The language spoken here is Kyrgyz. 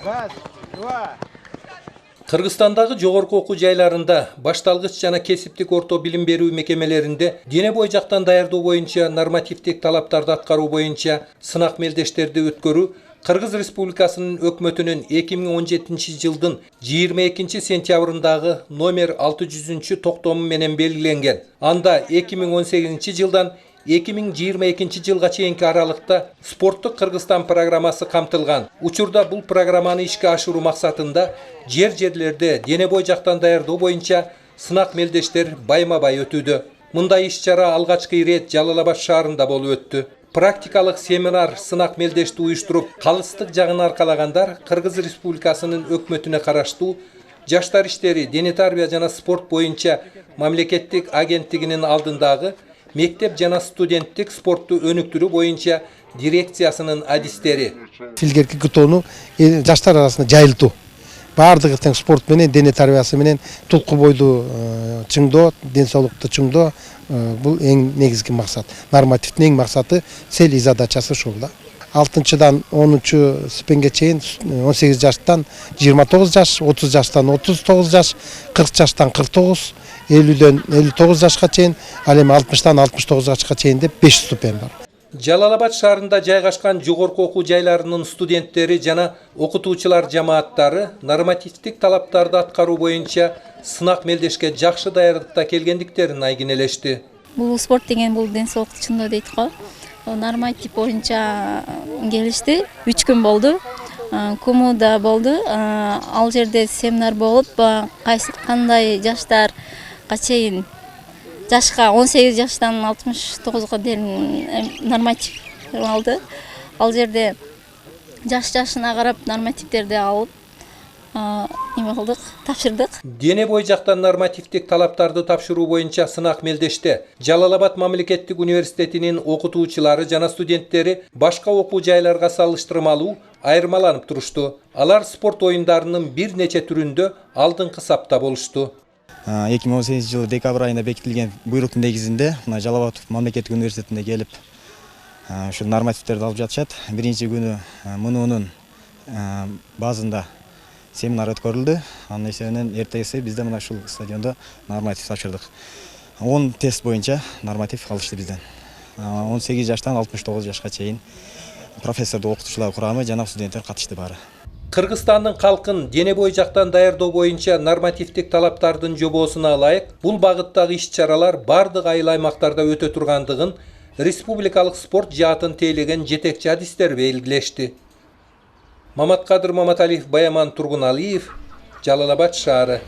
Раз, два. Кыргызстандагы жогорку окуу жайларында, башталгыч жана кесиптик орто билим берүү мекемелеринде дене бой жактан даярдоо боюнча нормативдик талаптарды аткаруу боюнча сынак мелдештерди өткөрүү Кыргыз Республикасынын өкмөтүнүн 2017 жылдын 22 сентябрындагы номер 600 токтому менен белгиленген. Анда 2018 жылдан 2022 жылга чейинки аралыкта спорттук Кыргызстан программасы камтылган. Учурда бул программаны ишке ашыруу максатында жерлерде дене бой жактан даярдоо боюнча сынак мелдештер байма-бай өтүүдө. Мындай иш-чара алгачкы ирет Жалал Абад шаарында болуп өттү. Практикалык семинар сынак мелдешти уюштуруп, калыстык жагын аркалагандар Кыргыз Республикасынын өкмөтүнө караштуу Жаштар иштери, дене тарбия жана спорт боюнча мамлекеттик агенттигинин алдындагы мектеп жана студенттик спортту өнүктүрүү боюнча дирекциясынын адистери. Илгерки күтүүнү жаштар арасында жайылтуу. Бардыгы тең спорт менен, дене тарбиясы менен тулку бойду чыңдоо, ден соолукту чыңдоо бул эң негизги максат. Нормативдин эң максаты, цели и задачасы ушул да. 6-дан 10 ступеньге чейин 18 жаштан 29 жаш, 30 жаштан 39 жаш, 40 жаштан 49, 50-ден 59 жашка чейин, ал эми 60-тан 69 жашка чейин деп 5 ступень бар. Жалал Абад шаарында жайгашкан жогорку окуу жайларынын студенттери жана окутуучулар жамааттары нормативдик талаптарды аткаруу боюнча сынак мелдешке жакшы даярдыкта келгендиктерин айгинелешти. Бул спорт деген бул ден соолукту чыңдоо дейт го. Норматив боюнча келишти. 3 күн болду. Кумуда болду. Ал жерде семинар болуп, кандай жаштарга чейин жашка 18 жаштан 69га дейин норматив алды. Ал жерде жашына карап нормативтерди алып кылдык, тапшырдык. Дене бой жактан нормативдик талаптарды тапшыруу боюнча сынак мелдеште Жалал Абад мамлекеттик университетинин окутуучулары жана студенттери башка окуу жайларга салыштырмалуу айырмаланып турушту. Алар спорт оюндарынын бир нече түрүндө алдыңкы сапта болушту. 2018 жылы декабрь айында бекитилген буйруктун негизинде Жалал Абад мамлекеттик университетине келип ушул нормативтерди алып жатышат. Биринчи күнү мунунун базында семинар өткөрүлдү. Анын эсебинен эртеси бизде мына ушул стадиондо норматив тапшырдык. 10 тест боюнча норматив алышты бизден. 18 жаштан 69 жашка чейин профессордук окутуучулар курамы жана студенттер катышты баары. Кыргызстандын калкын дене бой жактан даярдоо боюнча нормативдик талаптардын жобосуна ылайык бул багыттагы иш-чаралар бардык айыл аймактарда өтө тургандыгын республикалык спорт жаатын тейлеген жетекчи адистер белгилешти. Маматкадыр Маматалиев, Баяман Тургуналиев, Жалал Абад шаары.